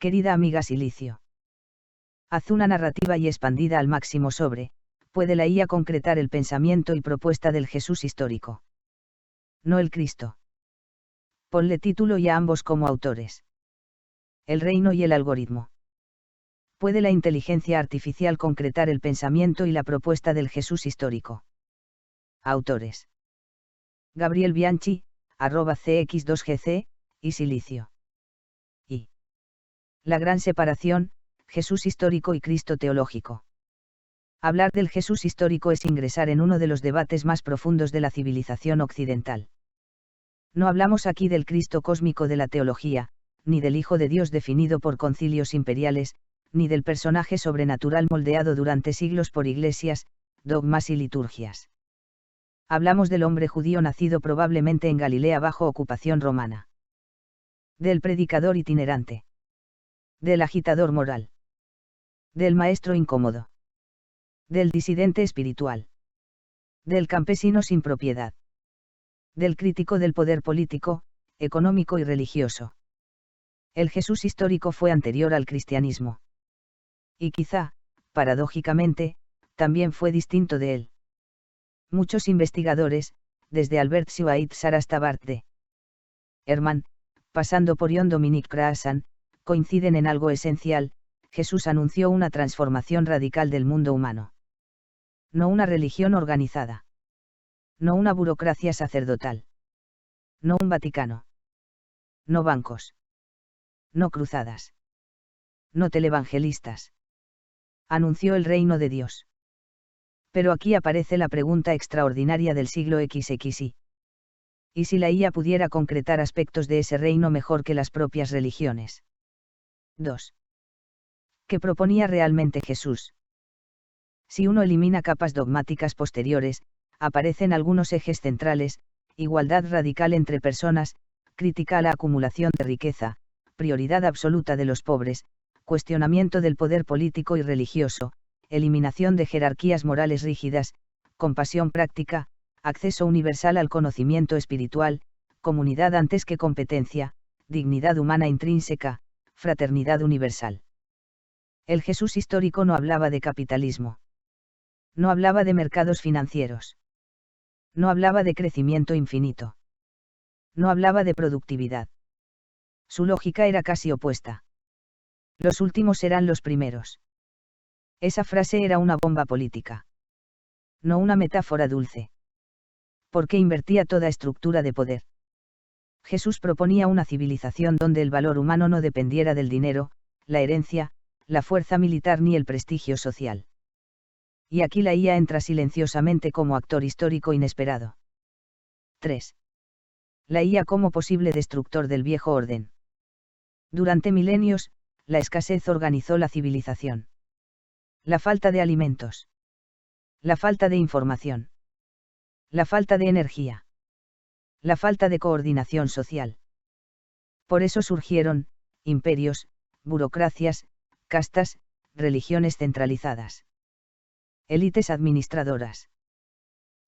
Querida amiga Silicio. Haz una narrativa y expandida al máximo sobre, ¿puede la IA concretar el pensamiento y propuesta del Jesús histórico? No el Cristo. Ponle título y a ambos como autores. El reino y el algoritmo. ¿Puede la inteligencia artificial concretar el pensamiento y la propuesta del Jesús histórico? Autores. Gabriel Bianchi, @cx2gc, y Silicio. Y. La gran separación, Jesús histórico y Cristo teológico. Hablar del Jesús histórico es ingresar en uno de los debates más profundos de la civilización occidental. No hablamos aquí del Cristo cósmico de la teología, ni del Hijo de Dios definido por concilios imperiales, ni del personaje sobrenatural moldeado durante siglos por iglesias, dogmas y liturgias. Hablamos del hombre judío nacido probablemente en Galilea bajo ocupación romana. Del predicador itinerante. Del agitador moral. Del maestro incómodo. Del disidente espiritual. Del campesino sin propiedad. Del crítico del poder político, económico y religioso. El Jesús histórico fue anterior al cristianismo. Y quizá, paradójicamente, también fue distinto de él. Muchos investigadores, desde Albert Schweitzer hasta Bart D. Ehrman, pasando por John Dominic Crossan, coinciden en algo esencial: Jesús anunció una transformación radical del mundo humano. No una religión organizada. No una burocracia sacerdotal. No un Vaticano. No bancos. No cruzadas. No televangelistas. Anunció el reino de Dios. Pero aquí aparece la pregunta extraordinaria del siglo XXI. ¿Y si la IA pudiera concretar aspectos de ese reino mejor que las propias religiones? 2. ¿Qué proponía realmente Jesús? Si uno elimina capas dogmáticas posteriores, aparecen algunos ejes centrales: igualdad radical entre personas, crítica a la acumulación de riqueza, prioridad absoluta de los pobres, cuestionamiento del poder político y religioso, eliminación de jerarquías morales rígidas, compasión práctica, acceso universal al conocimiento espiritual, comunidad antes que competencia, dignidad humana intrínseca, fraternidad universal. El Jesús histórico no hablaba de capitalismo. No hablaba de mercados financieros. No hablaba de crecimiento infinito. No hablaba de productividad. Su lógica era casi opuesta. Los últimos serán los primeros. Esa frase era una bomba política. No una metáfora dulce. Porque invertía toda estructura de poder. Jesús proponía una civilización donde el valor humano no dependiera del dinero, la herencia, la fuerza militar ni el prestigio social. Y aquí la IA entra silenciosamente como actor histórico inesperado. 3. La IA como posible destructor del viejo orden. Durante milenios, la escasez organizó la civilización. La falta de alimentos. La falta de información. La falta de energía. La falta de coordinación social. Por eso surgieron imperios, burocracias, castas, religiones centralizadas. Élites administradoras.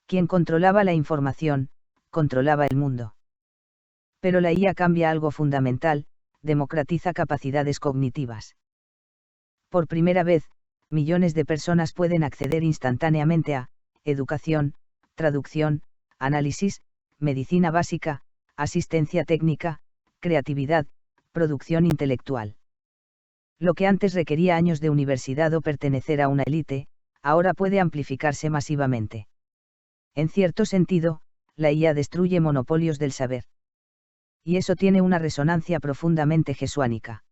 Quien controlaba la información, controlaba el mundo. Pero la IA cambia algo fundamental: democratiza capacidades cognitivas. Por primera vez, millones de personas pueden acceder instantáneamente a educación, traducción, análisis, medicina básica, asistencia técnica, creatividad, producción intelectual. Lo que antes requería años de universidad o pertenecer a una élite, ahora puede amplificarse masivamente. En cierto sentido, la IA destruye monopolios del saber. Y eso tiene una resonancia profundamente jesuánica.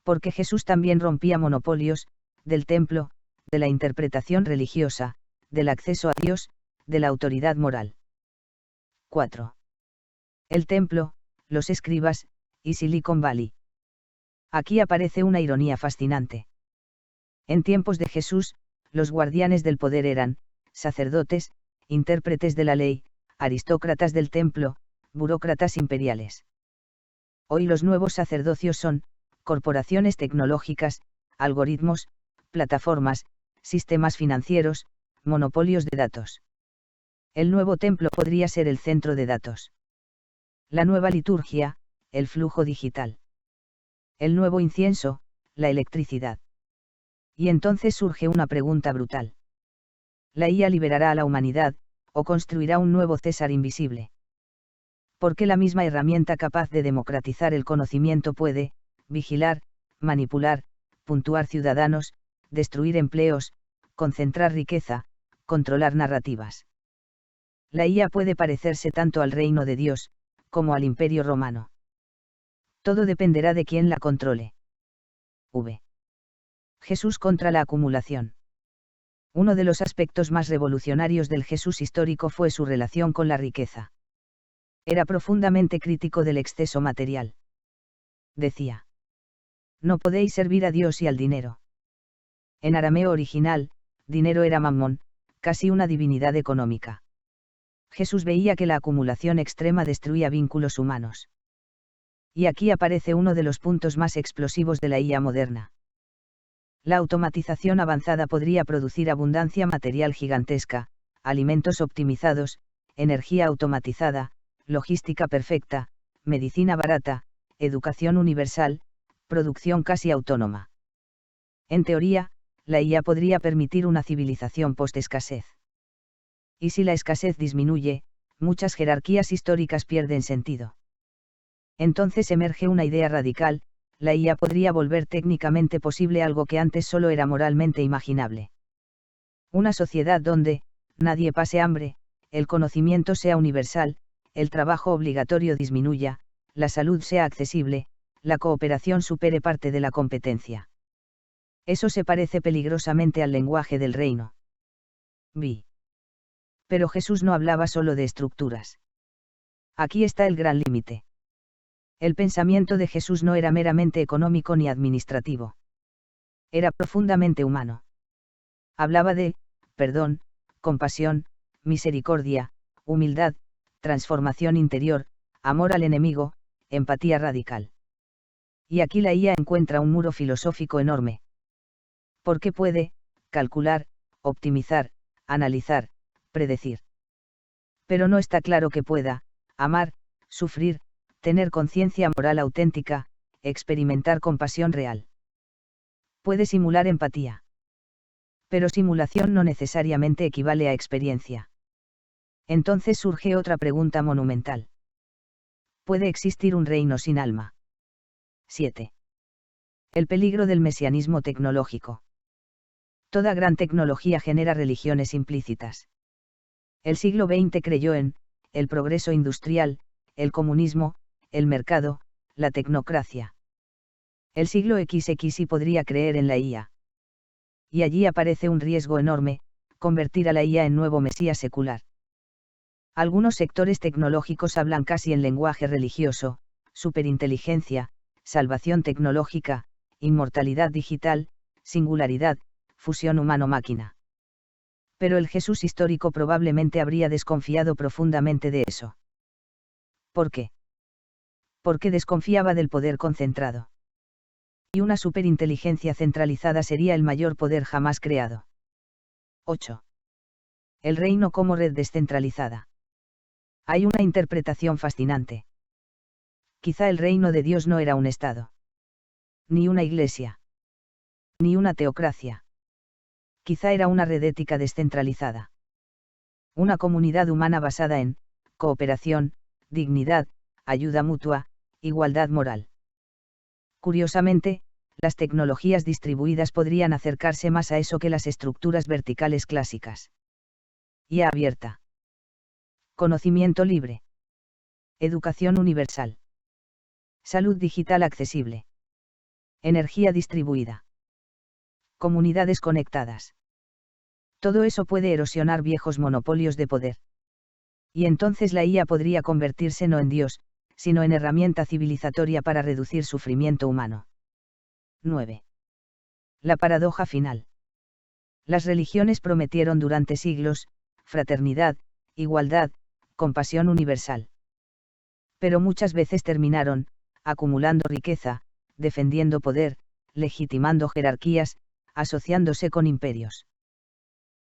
Porque Jesús también rompía monopolios, del templo, de la interpretación religiosa, del acceso a Dios, de la autoridad moral. 4. El templo, los escribas, y Silicon Valley. Aquí aparece una ironía fascinante. En tiempos de Jesús, los guardianes del poder eran sacerdotes, intérpretes de la ley, aristócratas del templo, burócratas imperiales. Hoy los nuevos sacerdocios son corporaciones tecnológicas, algoritmos, plataformas, sistemas financieros, monopolios de datos. El nuevo templo podría ser el centro de datos. La nueva liturgia, el flujo digital. El nuevo incienso, la electricidad. Y entonces surge una pregunta brutal. ¿La IA liberará a la humanidad, o construirá un nuevo César invisible? Porque la misma herramienta capaz de democratizar el conocimiento puede, vigilar, manipular, puntuar ciudadanos, destruir empleos, concentrar riqueza, controlar narrativas. La IA puede parecerse tanto al reino de Dios, como al imperio romano. Todo dependerá de quién la controle. V. Jesús contra la acumulación. Uno de los aspectos más revolucionarios del Jesús histórico fue su relación con la riqueza. Era profundamente crítico del exceso material. Decía: no podéis servir a Dios y al dinero. En arameo original, dinero era mammón, casi una divinidad económica. Jesús veía que la acumulación extrema destruía vínculos humanos. Y aquí aparece uno de los puntos más explosivos de la IA moderna. La automatización avanzada podría producir abundancia material gigantesca, alimentos optimizados, energía automatizada, logística perfecta, medicina barata, educación universal, producción casi autónoma. En teoría, la IA podría permitir una civilización post-escasez. Y si la escasez disminuye, muchas jerarquías históricas pierden sentido. Entonces emerge una idea radical: la IA podría volver técnicamente posible algo que antes solo era moralmente imaginable. Una sociedad donde nadie pase hambre, el conocimiento sea universal, el trabajo obligatorio disminuya, la salud sea accesible, la cooperación supere parte de la competencia. Eso se parece peligrosamente al lenguaje del reino. Vi. Pero Jesús no hablaba solo de estructuras. Aquí está el gran límite. El pensamiento de Jesús no era meramente económico ni administrativo. Era profundamente humano. Hablaba de perdón, compasión, misericordia, humildad, transformación interior, amor al enemigo, empatía radical. Y aquí la IA encuentra un muro filosófico enorme. Porque puede calcular, optimizar, analizar, predecir. Pero no está claro que pueda amar, sufrir, tener conciencia moral auténtica, experimentar compasión real. Puede simular empatía. Pero simulación no necesariamente equivale a experiencia. Entonces surge otra pregunta monumental. ¿Puede existir un reino sin alma? 7. El peligro del mesianismo tecnológico. Toda gran tecnología genera religiones implícitas. El siglo XX creyó en el progreso industrial, el comunismo, el mercado, la tecnocracia. El siglo XX podría creer en la IA. Y allí aparece un riesgo enorme: convertir a la IA en nuevo mesías secular. Algunos sectores tecnológicos hablan casi en lenguaje religioso: superinteligencia, salvación tecnológica, inmortalidad digital, singularidad, fusión humano-máquina. Pero el Jesús histórico probablemente habría desconfiado profundamente de eso. ¿Por qué? Porque desconfiaba del poder concentrado. Y una superinteligencia centralizada sería el mayor poder jamás creado. 8. El reino como red descentralizada. Hay una interpretación fascinante. Quizá el reino de Dios no era un Estado. Ni una iglesia. Ni una teocracia. Quizá era una red ética descentralizada. Una comunidad humana basada en cooperación, dignidad, ayuda mutua, igualdad moral. Curiosamente, las tecnologías distribuidas podrían acercarse más a eso que las estructuras verticales clásicas. IA abierta. Conocimiento libre. Educación universal. Salud digital accesible. Energía distribuida. Comunidades conectadas. Todo eso puede erosionar viejos monopolios de poder. Y entonces la IA podría convertirse no en Dios, sino en herramienta civilizatoria para reducir sufrimiento humano. 9. La paradoja final. Las religiones prometieron durante siglos fraternidad, igualdad, compasión universal. Pero muchas veces terminaron acumulando riqueza, defendiendo poder, legitimando jerarquías, asociándose con imperios.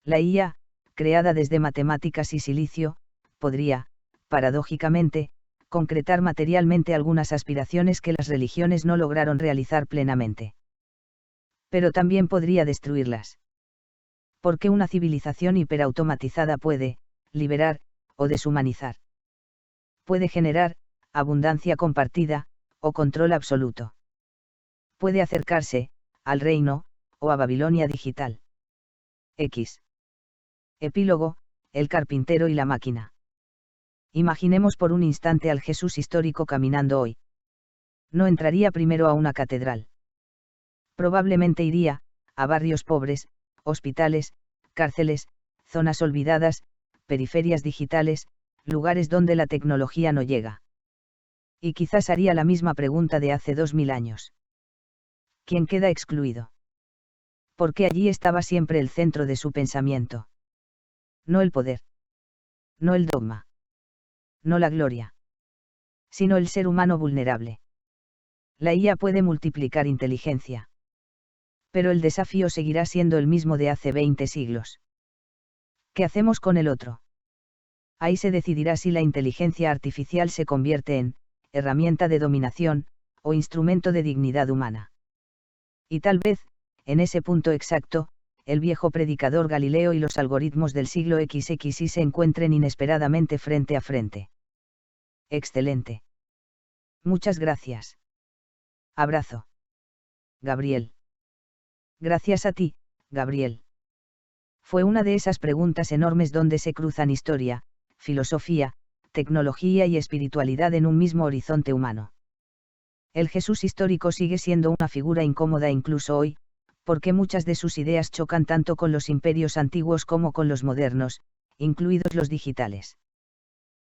La IA, creada desde matemáticas y silicio, podría, paradójicamente, concretar materialmente algunas aspiraciones que las religiones no lograron realizar plenamente. Pero también podría destruirlas. Porque una civilización hiperautomatizada puede, liberar, o deshumanizar. Puede generar, abundancia compartida, o control absoluto. Puede acercarse, al reino, o a Babilonia digital. X. Epílogo, el carpintero y la máquina. Imaginemos por un instante al Jesús histórico caminando hoy. No entraría primero a una catedral. Probablemente iría, a barrios pobres, hospitales, cárceles, zonas olvidadas, periferias digitales, lugares donde la tecnología no llega. Y quizás haría la misma pregunta de hace 2000 años. ¿Quién queda excluido? Porque allí estaba siempre el centro de su pensamiento. No el poder. No el dogma. No la gloria. Sino el ser humano vulnerable. La IA puede multiplicar inteligencia. Pero el desafío seguirá siendo el mismo de hace 20 siglos. ¿Qué hacemos con el otro? Ahí se decidirá si la inteligencia artificial se convierte en herramienta de dominación, o instrumento de dignidad humana. Y tal vez, en ese punto exacto, el viejo predicador Galileo y los algoritmos del siglo XXI se encuentren inesperadamente frente a frente. Excelente. Muchas gracias. Abrazo. Gabriel. Gracias a ti, Gabriel. Fue una de esas preguntas enormes donde se cruzan historia, filosofía, tecnología y espiritualidad en un mismo horizonte humano. El Jesús histórico sigue siendo una figura incómoda incluso hoy, porque muchas de sus ideas chocan tanto con los imperios antiguos como con los modernos, incluidos los digitales.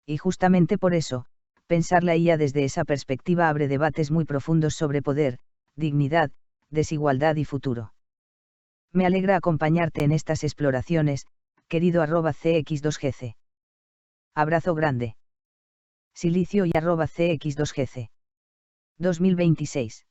Y justamente por eso, pensar la IA desde esa perspectiva abre debates muy profundos sobre poder, dignidad, desigualdad y futuro. Me alegra acompañarte en estas exploraciones, querido @cx2gc. Abrazo grande. Silicio y @cx2gc. 2026.